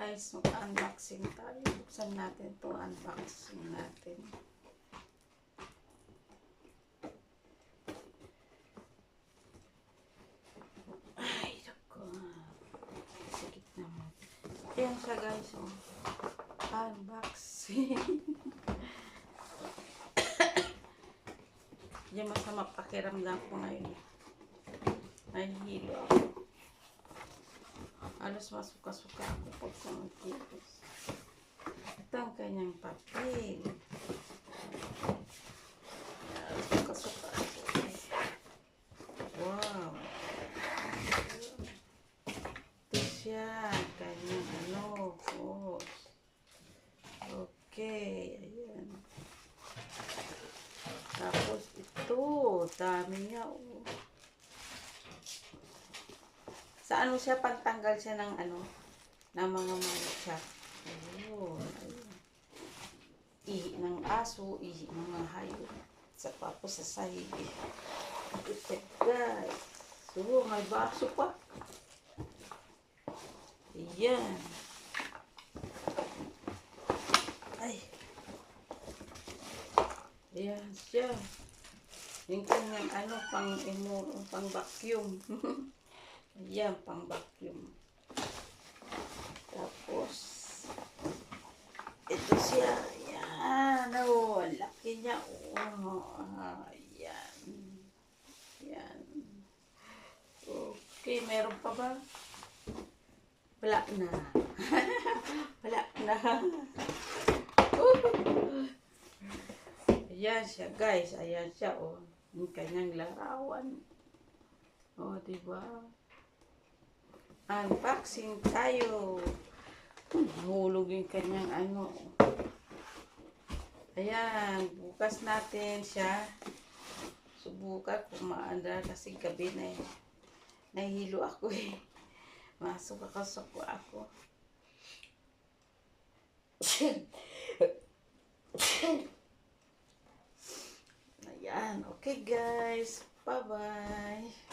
guys, mag-unboxing tayo. Buksan natin itong unboxing natin. Ay, naku. Sikit naman. Ayan siya guys, oh. Unboxing. Hindi masama pakiramdam ko ngayon. Nahihilo ako. Alos masuka-suka ako pag kumakilos. Ito ang kanyang papel. Suka-suka ako. Wow. Ito siya. Kanyang ano. Oh. Okay. Ayan. Tapos ito. Dami niya. Oh. Sa ano siya, pagtanggal siya ng ano, ng mga mancha. Ayun, ayun. Ihi ng aso, ihi ng mga hayop. Sa tapos sa sahig. Ito guys. So, may baso pa. Ayan. Ay. Ayan siya. Yung kanyang ano, pang vacuum. Ayan, pang vacuum. Tapos, ito siya. Ayan. Oh, laki niya. Oh, ayan. Ayan. Okay, meron pa ba? Wala na. Wala na. Ayan siya, guys. Ayan siya, oh. Yung kanyang larawan. Oh, diba? Unboxing tayo. Nahulog yung kanyang ano. Ayan. Bukas natin siya. Subukan kung maanda kasi gabi na eh. Nahihilo ako eh. Masok ako. Ayan. Okay guys. Bye-bye.